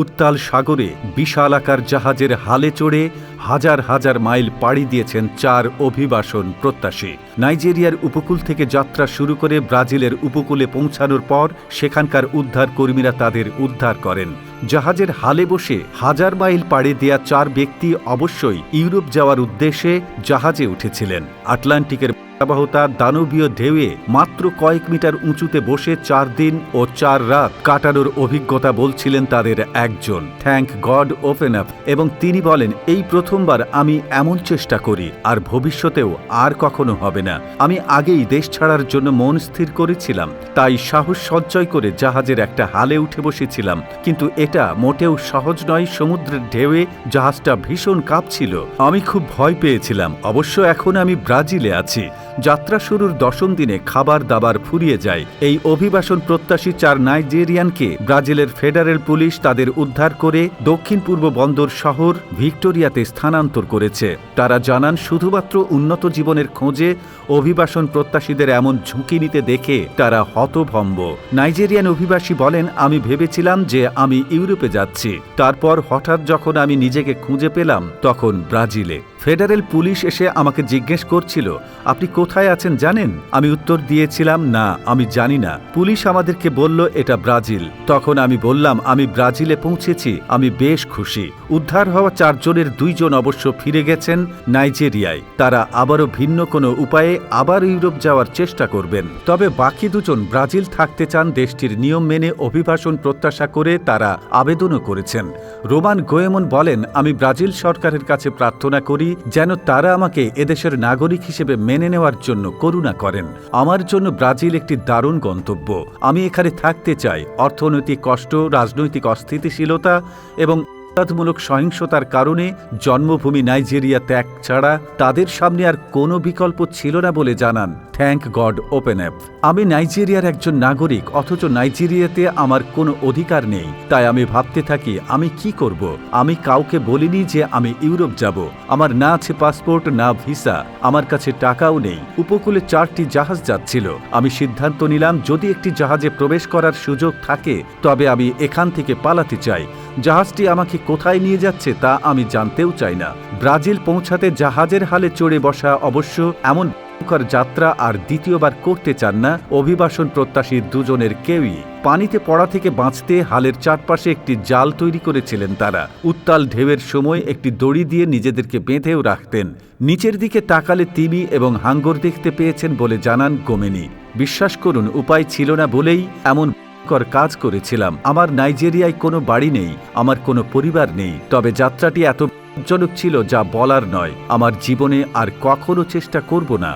উত্তাল সাগরে বিশালাকার জাহাজের হালে চড়ে হাজার হাজার মাইল পাড়ি দিয়েছেন 4 অভিবাসন প্রত্যাশী। নাইজেরিয়ার উপকূল থেকে যাত্রা শুরু করে ব্রাজিলের উপকূলে পৌঁছানোর পর সেখানকার উদ্ধার কর্মীরা তাদের উদ্ধার করেন। জাহাজের হালে বসে হাজার মাইল পাড়ি দেয়া 4 ব্যক্তি অবশ্যই ইউরোপ যাওয়ার উদ্দেশ্যে জাহাজে উঠেছিলেন। আটলান্টিকের ভয়াবহতা দানবীয় ঢেউয়ে মাত্র কয়েক মিটার উঁচুতে বসে 4 দিন ও 4 রাত কাটানোর অভিজ্ঞতা বলছিলেন তাদের একজন, থ্যাংক গড ওপেন আপ। এবং তিনি বলেন, এই প্রথমবার আমি এমন চেষ্টা করি, আর ভবিষ্যতেও আর কখনো হবে না। আমি আগেই দেশ ছাড়ার জন্য মন স্থির করেছিলাম, তাই সাহস সঞ্চয় করে জাহাজের একটা হালে উঠে বসেছিলাম। কিন্তু এটা মোটেও সহজ নয়। সমুদ্রের ঢেউয়ে জাহাজটা ভীষণ কাঁপছিল। আমি খুব ভয় পেয়েছিলাম। অবশ্য এখন আমি ব্রাজিলে আছি। যাত্রা শুরুর 10ম দিনে খাবার দাবার ফুরিয়ে যায়। এই অভিবাসন প্রত্যাশী 4 নাইজেরিয়ানকে ব্রাজিলের ফেডারেল পুলিশ তাদের উদ্ধার করে দক্ষিণ পূর্ব বন্দর শহর ভিক্টোরিয়াতে স্থানান্তর করেছে। তারা জানান, শুধুমাত্র উন্নত জীবনের খোঁজে অভিবাসন প্রত্যাশীদের এমন ঝুঁকি নিতে দেখে তারা হতভম্ব। নাইজেরিয়ান অভিবাসী বলেন, আমি ভেবেছিলাম যে আমি ইউরোপে যাচ্ছি। তারপর হঠাৎ যখন আমি নিজেকে খুঁজে পেলাম, তখন ব্রাজিলে। ফেডারেল পুলিশ এসে আমাকে জিজ্ঞেস করছিল, আপনি কোথায় আছেন জানেন? আমি উত্তর দিয়েছিলাম, না, আমি জানি না। পুলিশ আমাদেরকে বলল, এটা ব্রাজিল। তখন আমি বললাম, আমি ব্রাজিলে পৌঁছেছি, আমি বেশ খুশি। উদ্ধার হওয়া 4 জনের 2 জন অবশ্য ফিরে গেছেন নাইজেরিয়ায়। তারা আবারও ভিন্ন কোনো উপায়ে আবার ইউরোপ যাওয়ার চেষ্টা করবেন। তবে বাকি 2 জন ব্রাজিল থাকতে চান। দেশটির নিয়ম মেনে অভিবাসন প্রত্যাশা করে তারা আবেদনও করেছেন। রোমান গোয়েমন বলেন, আমি ব্রাজিল সরকারের কাছে প্রার্থনা করি যেন তারা আমাকে এদেশের নাগরিক হিসেবে মেনে নেওয়ার জন্য করুণা করেন। আমার জন্য ব্রাজিল একটি দারুণ গন্তব্য। আমি এখানে থাকতে চাই। অর্থনৈতিক কষ্ট, রাজনৈতিক অস্থিতিশীলতা এবং অপরাধমূলক সহিংসতার কারণে জন্মভূমি নাইজেরিয়া ত্যাগ ছাড়া তাদের সামনে আর কোনো বিকল্প ছিল না বলে জানান থ্যাংক গড ওপেন আপ। আমি নাইজেরিয়ার একজন নাগরিক, অথচ নাইজেরিয়াতে আমার কোনো অধিকার নেই। তাই আমি ভাবতে থাকি, আমি কি করব? আমি কাউকে বলিনি যে আমি ইউরোপ যাব। আমার না আছে পাসপোর্ট, না ভিসা, আমার কাছে টাকাও নেই। উপকূলে 4টি জাহাজ যাচ্ছিল। আমি সিদ্ধান্ত নিলাম, যদি একটি জাহাজে প্রবেশ করার সুযোগ থাকে তবে আমি এখান থেকে পালাতে চাই। জাহাজটি আমাকে কোথায় নিয়ে যাচ্ছে তা আমি জানতেও চাই না। ব্রাজিল পৌঁছাতে জাহাজের হালে চড়ে বসা অবশ্য এমন যাত্রা আর দ্বিতীয়বার করতে চান না অভিবাসন প্রত্যাশী 2 জনের কেউই। পানিতে পড়া থেকে বাঁচতে হালের চারপাশে একটি জাল তৈরি করেছিলেন তারা। উত্তাল ঢেউয়ের সময় একটি দড়ি দিয়ে নিজেদেরকে বেঁধেও রাখতেন। নিচের দিকে তাকালে তিমি এবং হাঙ্গর দেখতে পেয়েছেন বলে জানান গোমেনি। বিশ্বাস করুন, উপায় ছিল না বলেই এমন কাজ করেছিলাম। আমার নাইজেরিয়ায় কোনো বাড়ি নেই, আমার কোনো পরিবার নেই। তবে যাত্রাটি এত বিপজ্জনক ছিল যা বলার নয়। আমার জীবনে আর কখনো চেষ্টা করব না।